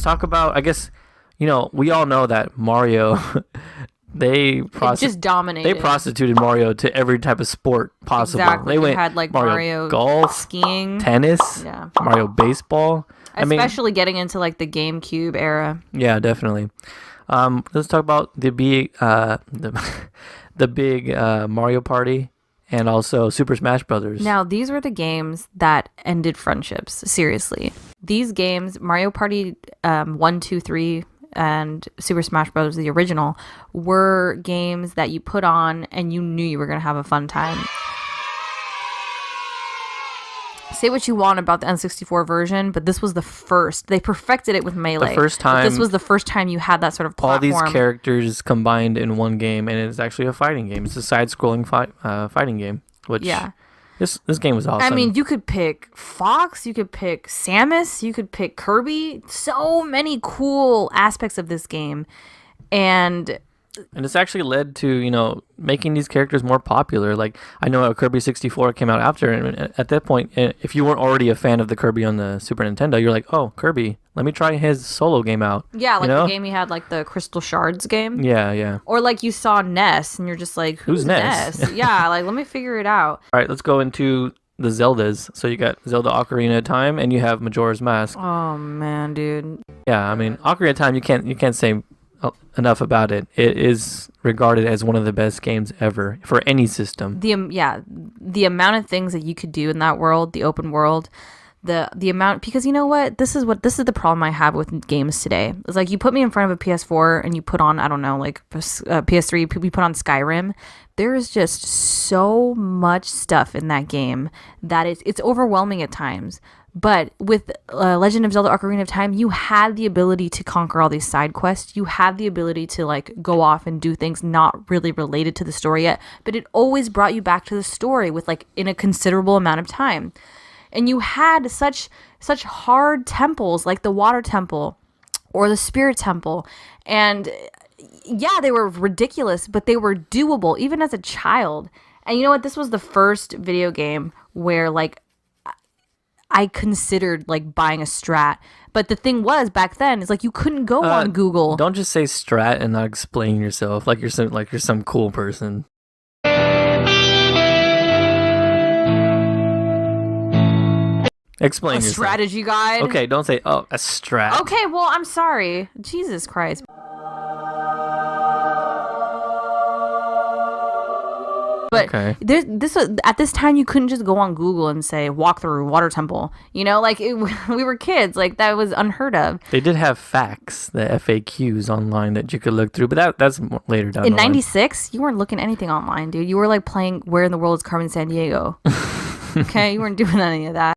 talk about, I guess, we all know that Mario, they just dominated. They prostituted Mario to every type of sport possible. Exactly. They had like Mario golf, skiing, tennis, Mario baseball. Especially getting into like the GameCube era. Yeah, definitely. Let's talk about the big Mario Party and also Super Smash Brothers. Now, these were the games that ended friendships. Seriously, these games, Mario Party 1, 2, 3, and Super Smash Bros. The original, were games that you put on and you knew you were going to have a fun time. Say what you want about the N64 version, but this was the first. They perfected it with Melee. The first time. This was the first time you had that sort of platform. All these characters combined in one game, and it's actually a fighting game. It's a side-scrolling fighting game, which this game was awesome. I mean, you could pick Fox, you could pick Samus, you could pick Kirby. So many cool aspects of this game. And it's actually led to, making these characters more popular. Like, I know Kirby 64 came out after, and at that point, if you weren't already a fan of the Kirby on the Super Nintendo, you're like, oh, Kirby, let me try his solo game out. Yeah, like the game he had, like the Crystal Shards game. Yeah. Or like you saw Ness, and you're just like, who's Ness? Yeah, like, let me figure it out. All right, let's go into the Zeldas. So you got Zelda Ocarina of Time, and you have Majora's Mask. Oh, man, dude. Yeah, I mean, Ocarina of Time, you can't say enough about it. It is regarded as one of the best games ever for any system. The amount of things that you could do in that world, the open world, the amount, because you know what, this is the problem I have with games today. It's like you put me in front of a PS4 and you put on, I don't know, like PS3, we put on Skyrim. There is just so much stuff in that game that it's overwhelming at times. But with Legend of Zelda Ocarina of Time, you had the ability to conquer all these side quests. You had the ability to like go off and do things not really related to the story yet, but it always brought you back to the story with like in a considerable amount of time. And you had such hard temples like the Water Temple or the Spirit Temple. And yeah, they were ridiculous, but they were doable even as a child. And you know what? This was the first video game where like I considered like buying a Strat, but the thing was back then is like you couldn't go on Google. Don't just say Strat and not explain yourself like you're some cool person. Explain yourself. Strategy guide. Okay, don't say a Strat. Okay, well I'm sorry. Jesus Christ. But this was, at this time, you couldn't just go on Google and say walk through Water Temple. We were kids. Like that was unheard of. They did have facts, the FAQs online that you could look through, but that's later down. In '96, you weren't looking anything online, dude. You were like playing Where in the World is Carmen Sandiego. Okay, you weren't doing any of that.